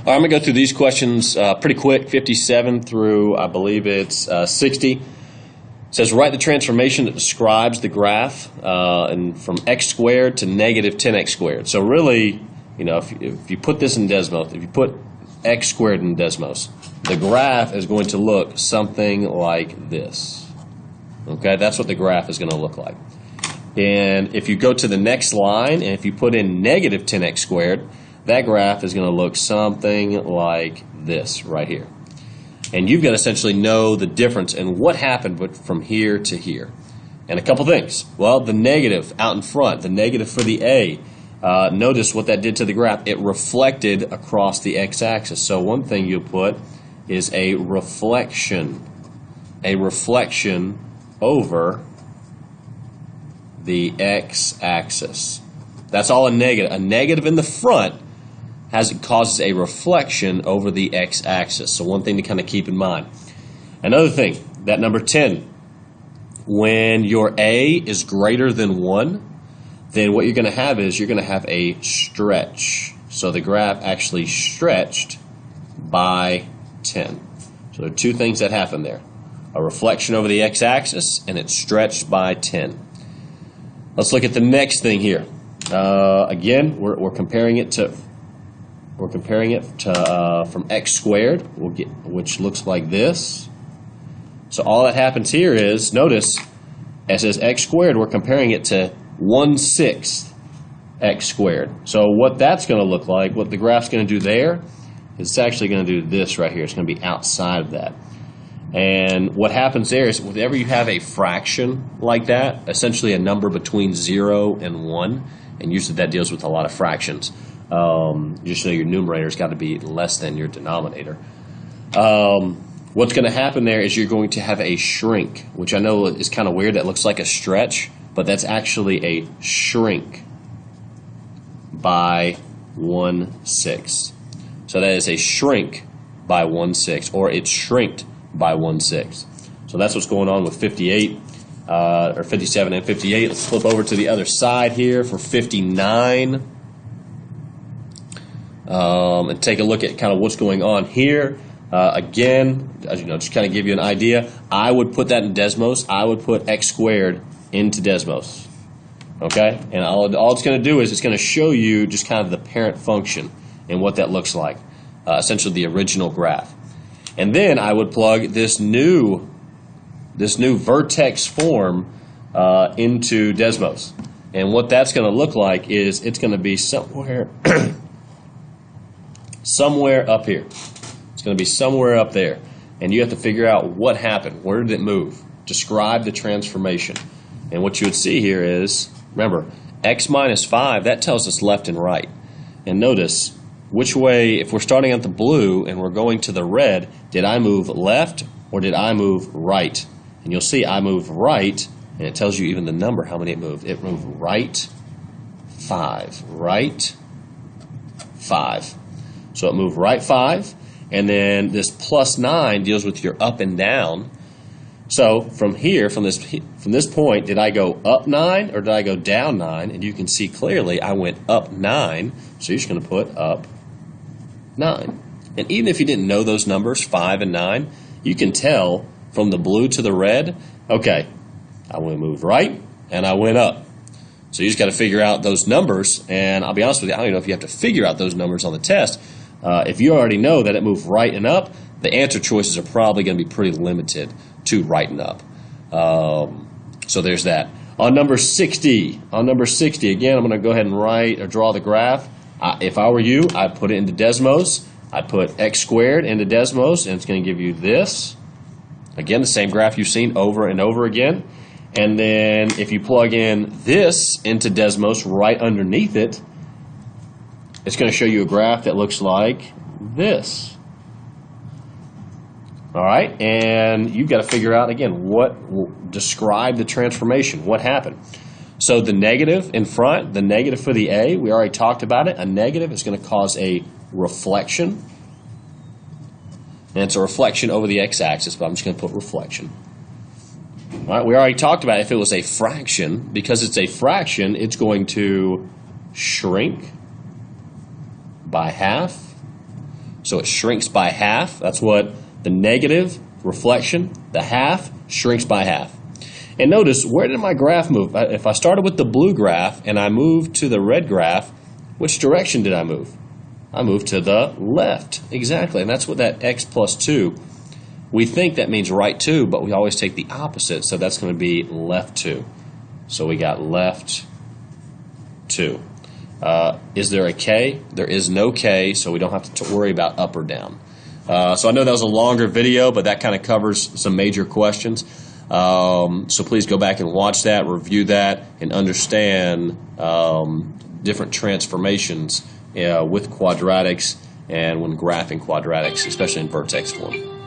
right, I'm going to go through these questions pretty quick, 57 through, I believe it's 60. It says, write the transformation that describes the graph and from x squared to negative 10x squared. So really, you know, if you put this in Desmos, if you put x squared in Desmos, the graph is going to look something like this. Okay, that's what the graph is going to look like. And if you go to the next line, and if you put in negative 10x squared, that graph is going to look something like this right here. And you've got to essentially know the difference and what happened from here to here. And a couple things. Well, the negative out in front, the negative for the A, notice what that did to the graph. It reflected across the x-axis. So one thing you'll put is a reflection over the x-axis. That's all a negative. A negative in the front causes a reflection over the x-axis. So one thing to kind of keep in mind. Another thing, that number 10, when your A is greater than 1, then what you're going to have is you're going to have a stretch. So the graph actually stretched by 10. So there are two things that happen there. A reflection over the x-axis, and it's stretched by 10. Let's look at the next thing here. Again, we're comparing it to from x squared, which looks like this. So all that happens here is, notice, it says x squared, we're comparing it to 1/6 x squared. So what that's going to look like, what the graph's going to do there, it's actually going to do this right here. It's going to be outside of that. And what happens there is, whenever you have a fraction like that, essentially a number between 0 and 1, and usually that deals with a lot of fractions, just know your numerator's got to be less than your denominator. What's going to happen there is you're going to have a shrink, which I know is kind of weird. That looks like a stretch, but that's actually a shrink by 1/6. So that is a shrink by 1/6, or it's shrinked by 1/6. So that's what's going on with 58, or 57 and 58. Let's flip over to the other side here for 59. And take a look at kind of what's going on here. Again, as you know, just kind of give you an idea. I would put that in Desmos. I would put x squared into Desmos. Okay? And all it's going to do is it's going to show you just kind of the parent function and what that looks like. Essentially the original graph. And then I would plug this new vertex form into Desmos. And what that's going to look like is it's going to be somewhere somewhere up here. It's going to be somewhere up there. And you have to figure out what happened. Where did it move? Describe the transformation. And what you would see here is, remember, x minus 5, that tells us left and right. And notice, which way, if we're starting at the blue and we're going to the red, did I move left or did I move right? And you'll see I moved right, and it tells you even the number, how many it moved. It moved right 5. Right 5. So it moved right 5, and then this plus 9 deals with your up and down. So from here, from this point, did I go up 9 or did I go down 9? And you can see clearly I went up 9, so you're just going to put up 9. And even if you didn't know those numbers, 5 and 9, you can tell from the blue to the red, okay, I moved right and I went up. So you just got to figure out those numbers, and I'll be honest with you, I don't even know if you have to figure out those numbers on the test. If you already know that it moved right and up, the answer choices are probably going to be pretty limited to right and up. So there's that. On number 60, again, I'm going to go ahead and write or draw the graph. If I were you, I'd put it into Desmos. I'd put x squared into Desmos, and it's going to give you this. Again, the same graph you've seen over and over again. And then if you plug in this into Desmos right underneath it, it's going to show you a graph that looks like this. All right, and you've got to figure out, again, what will describe the transformation, what happened. So the negative in front, the negative for the A, we already talked about it. A negative is going to cause a reflection. And it's a reflection over the x-axis, but I'm just going to put reflection. All right, we already talked about if it was a fraction. Because it's a fraction, it's going to shrink by half. So it shrinks by half. That's what the negative reflection, the half, shrinks by half. And notice, where did my graph move? If I started with the blue graph and I moved to the red graph, which direction did I move? I moved to the left. Exactly, and that's what that x plus 2, we think that means right 2, but we always take the opposite, so that's going to be left 2. So we got left 2. Is there a k? There is no k, so we don't have to worry about up or down. So I know that was a longer video, but that kind of covers some major questions. So please go back and watch that, review that, and understand different transformations with quadratics and when graphing quadratics, especially in vertex form.